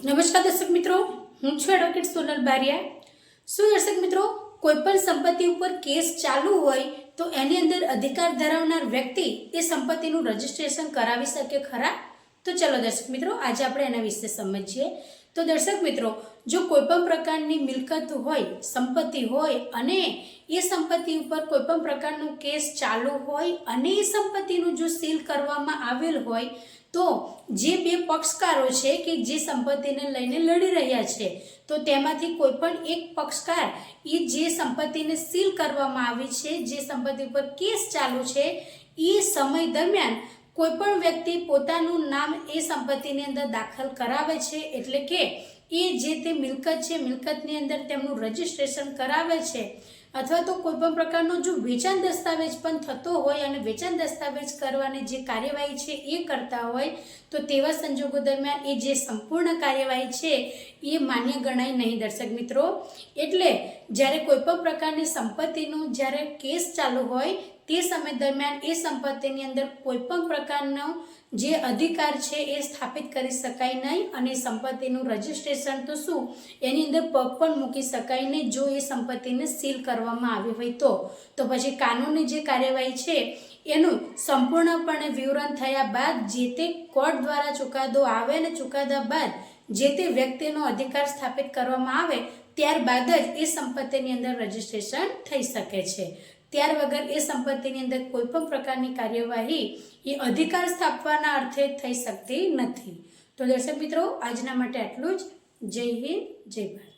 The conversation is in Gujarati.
નમસ્કાર દર્શક મિત્રો, હું છું એડવોકેટ સોનલ બારિયા। શું દર્શક મિત્રો, કોઈપણ સંપત્તિ ઉપર કેસ ચાલુ હોય તો એની અંદર અધિકાર ધરાવનાર વ્યક્તિ એ સંપત્તિનું રજીસ્ટ્રેશન કરાવી શકે ખરા? તો ચલો દર્શક મિત્રો, આજે આપણે એના વિશે સમજીએ। તો દર્શક મિત્રો, જો કોઈપણ પ્રકારની મિલકત હોય, સંપત્તિ હોય અને એ સંપત્તિ ઉપર કોઈપણ પ્રકારનો કેસ ચાલુ હોય અને એ સંપત્તિનું જો સીલ કરવામાં આવેલ હોય તો જે બે પક્ષકારો છે કે જે સંપત્તિને લઈને લડી રહ્યા છે તો તેમાંથી કોઈ પણ એક પક્ષકાર એ જે સંપત્તિને સીલ કરવામાં આવી છે, જે સંપત્તિ ઉપર કેસ ચાલુ છે, એ સમય દરમિયાન કોઈ પણ વ્યક્તિ પોતાનું નામ એ સંપત્તિની અંદર દાખલ કરાવે છે, એટલે કે એ જે તે મિલકત છે, મિલકતની અંદર તેમનું રજીસ્ટ્રેશન કરાવે છે, અથવા તો કોઈપણ પ્રકારનો જો વેચાણ દસ્તાવેજ પણ થતો હોય અને વેચાણ દસ્તાવેજ કરવાની જે કાર્યવાહી છે એ કરતા હોય તો તેવા સંજોગો દરમિયાન એ જે સંપૂર્ણ કાર્યવાહી છે એ માન્ય ગણાય નહીં દર્શક મિત્રો। એટલે જ્યારે કોઈપણ પ્રકારની સંપત્તિનો જ્યારે કેસ ચાલુ હોય તે સમય દરમિયાન એ સંપત્તિની અંદર કોઈપણ પ્રકારનો જે અધિકાર છે એ સ્થાપિત કરી શકાય નહીં અને સંપત્તિનું રજીસ્ટ્રેશન તો શું એની અંદર પગ પણ મૂકી શકાય નહીં જો એ સંપત્તિને સીલ કરવામાં આવી હોય તો પછી કાનૂની જે કાર્યવાહી છે એનું સંપૂર્ણપણે વિવરણ થયા બાદ જે તે કોર્ટ દ્વારા ચુકાદો આવે અને ચુકાદા બાદ જે તે વ્યક્તિનો અધિકાર સ્થાપિત કરવામાં આવે ત્યારબાદ જ એ સંપત્તિની અંદર રજીસ્ટ્રેશન થઈ શકે છે। ત્યાર વગર એ સંપત્તિની અંદર કોઈ પણ પ્રકારની કાર્યવાહી એ અધિકાર સ્થાપવાના અર્થે થઈ શકતી નથી। તો દર્શક મિત્રો, આજના માટે આટલું જ। જય હિન્દ, જય ભારત।